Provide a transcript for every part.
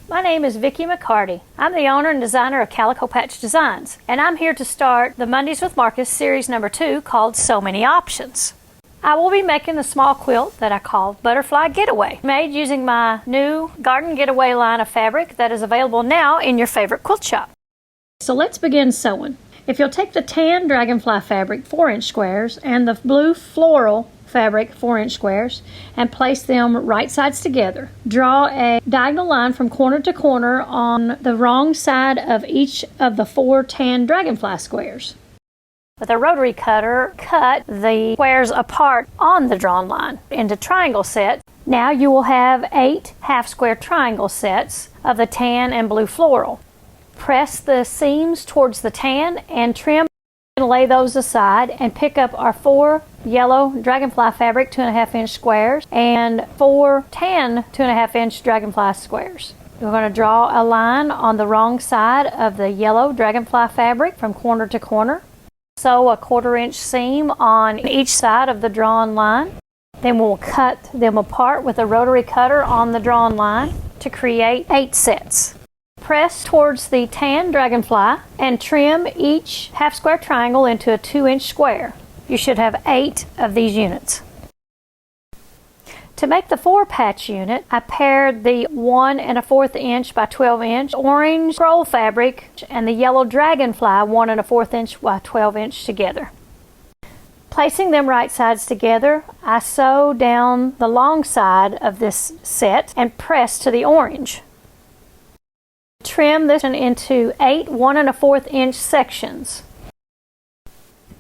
My name is Vicki McCarty. I'm the owner and designer of Calico Patch Designs, and I'm here to start the Mondays with Marcus series number 2 called So Many Options. I will be making a small quilt that I call Butterfly Getaway, made using my new Garden Getaway line of fabric that is available now in your favorite quilt shop. So let's begin sewing. If you'll take the tan dragonfly fabric 4-inch squares and the blue floral fabric 4-inch squares and place them right sides together. Draw a diagonal line from corner to corner on the wrong side of each of the 4 tan dragonfly squares. With a rotary cutter, cut the squares apart on the drawn line into triangle sets. Now you will have 8 half-square triangle sets of the tan and blue floral. Press the seams towards the tan and trim and lay those aside and pick up our 4 yellow dragonfly fabric 2.5-inch squares and 4 tan 2.5-inch dragonfly squares. We're going to draw a line on the wrong side of the yellow dragonfly fabric from corner to corner. Sew a 1/4-inch seam on each side of the drawn line. Then we'll cut them apart with a rotary cutter on the drawn line to create 8 sets. Press towards the tan dragonfly and trim each half-square triangle into a 2-inch square. You should have 8 of these units. To make the 4-patch unit, I paired the 1 1/4 inch by 12-inch orange scroll fabric and the yellow dragonfly 1 1/4 inch by 12-inch together. Placing them right sides together, I sew down the long side of this set and press to the orange. Trim this into 8 1 1/4 inch sections.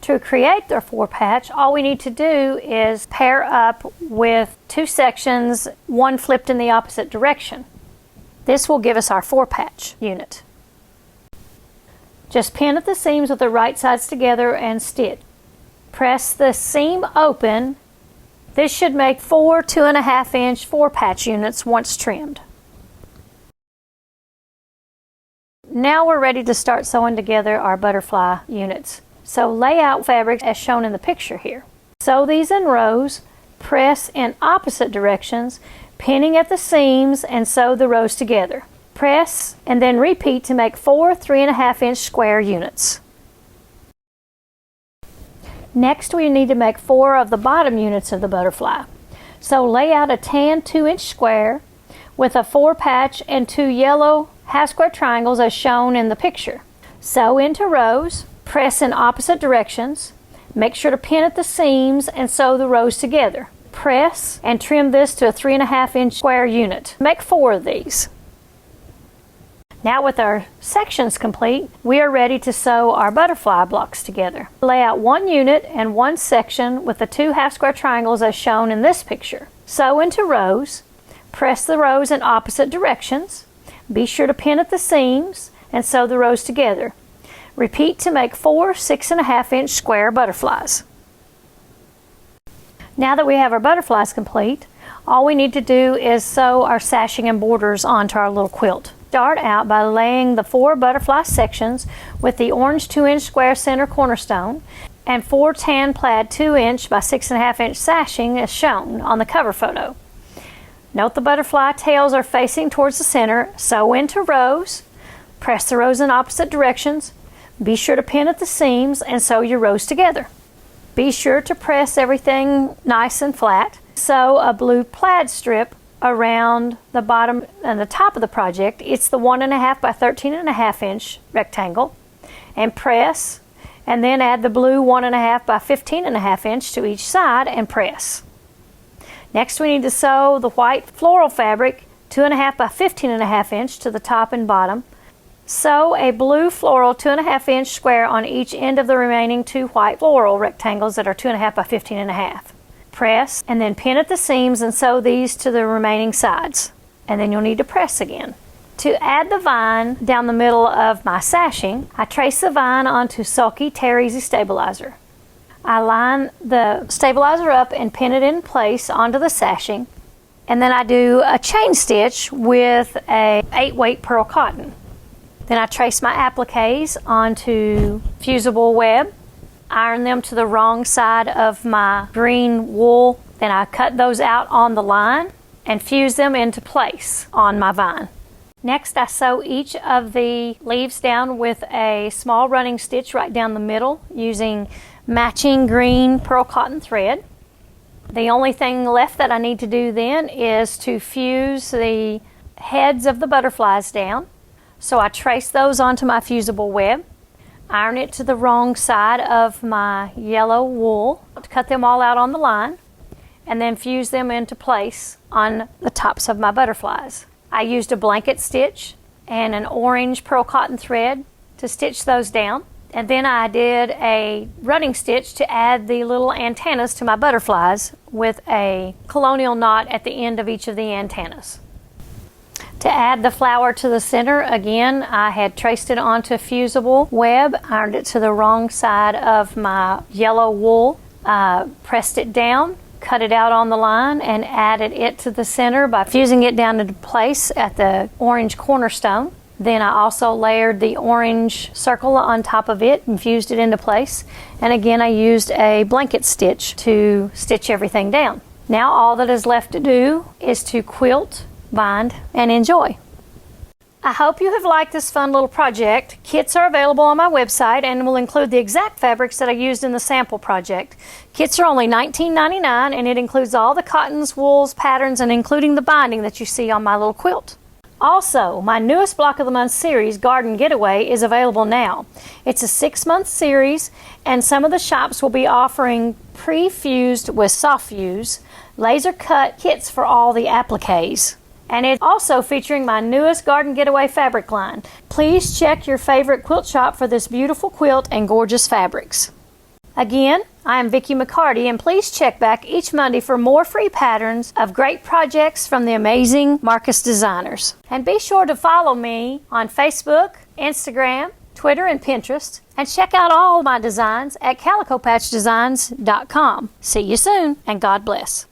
To create their 4-patch, all we need to do is pair up with 2 sections, one flipped in the opposite direction. This will give us our 4-patch unit. Just pin at the seams with the right sides together and stitch. Press the seam open. This should make 4 2.5-inch 4-patch units once trimmed. Now we're ready to start sewing together our butterfly units. So lay out fabric as shown in the picture here. Sew these in rows, press in opposite directions, pinning at the seams and sew the rows together. Press and then repeat to make 4 3.5-inch square units. Next we need to make 4 of the bottom units of the butterfly. So lay out a tan 2-inch square with a 4-patch and 2 yellow half-square triangles as shown in the picture. Sew into rows, press in opposite directions, make sure to pin at the seams and sew the rows together. Press and trim this to a 3.5-inch square unit. Make 4 of these. Now with our sections complete, we are ready to sew our butterfly blocks together. Lay out 1 unit and 1 section with the 2 half-square triangles as shown in this picture. Sew into rows, press the rows in opposite directions. Be sure to pin at the seams and sew the rows together. Repeat to make 4 6.5-inch square butterflies. Now that we have our butterflies complete, all we need to do is sew our sashing and borders onto our little quilt. Start out by laying the 4 butterfly sections with the orange 2-inch square center cornerstone and 4 tan plaid 2-inch by 6.5-inch sashing as shown on the cover photo. Note the butterfly tails are facing towards the center. Sew into rows. Press the rows in opposite directions. Be sure to pin at the seams and sew your rows together. Be sure to press everything nice and flat. Sew a blue plaid strip around the bottom and the top of the project. It's the 1.5 by 13.5-inch rectangle. And press, and then add the blue 1.5 by 15.5-inch to each side and press. Next we need to sew the white floral fabric 2.5 by 15.5-inch to the top and bottom. Sew a blue floral 2.5-inch square on each end of the remaining 2 white floral rectangles that are 2.5 by 15.5. Press and then pin at the seams and sew these to the remaining sides. And then you'll need to press again. To add the vine down the middle of my sashing, I trace the vine onto Sulky Tear Easy Stabilizer. I line the stabilizer up and pin it in place onto the sashing, and then I do a chain stitch with a 8-weight pearl cotton. Then I trace my appliques onto fusible web, iron them to the wrong side of my green wool. Then I cut those out on the line and fuse them into place on my vine. Next, I sew each of the leaves down with a small running stitch right down the middle using matching green pearl cotton thread. The only thing left that I need to do then is to fuse the heads of the butterflies down. So I trace those onto my fusible web, iron it to the wrong side of my yellow wool, cut them all out on the line, and then fuse them into place on the tops of my butterflies. I used a blanket stitch and an orange pearl cotton thread to stitch those down. And then I did a running stitch to add the little antennas to my butterflies with a colonial knot at the end of each of the antennas. To add the flower to the center, again, I had traced it onto a fusible web, ironed it to the wrong side of my yellow wool, pressed it down, cut it out on the line, and added it to the center by fusing it down into place at the orange cornerstone. Then I also layered the orange circle on top of it and fused it into place. And again, I used a blanket stitch to stitch everything down. Now all that is left to do is to quilt, bind, and enjoy. I hope you have liked this fun little project. Kits are available on my website and will include the exact fabrics that I used in the sample project. Kits are only $19.99 and it includes all the cottons, wools, patterns, and including the binding that you see on my little quilt. Also, my newest Block of the Month series, Garden Getaway, is available now. It's a 6-month series, and some of the shops will be offering pre-fused with soft fuse, laser-cut kits for all the appliques. And it's also featuring my newest Garden Getaway fabric line. Please check your favorite quilt shop for this beautiful quilt and gorgeous fabrics. Again, I am Vicki McCarty, and please check back each Monday for more free patterns of great projects from the amazing Marcus designers. And be sure to follow me on Facebook, Instagram, Twitter, and Pinterest, and check out all my designs at calicopatchdesigns.com. See you soon, and God bless.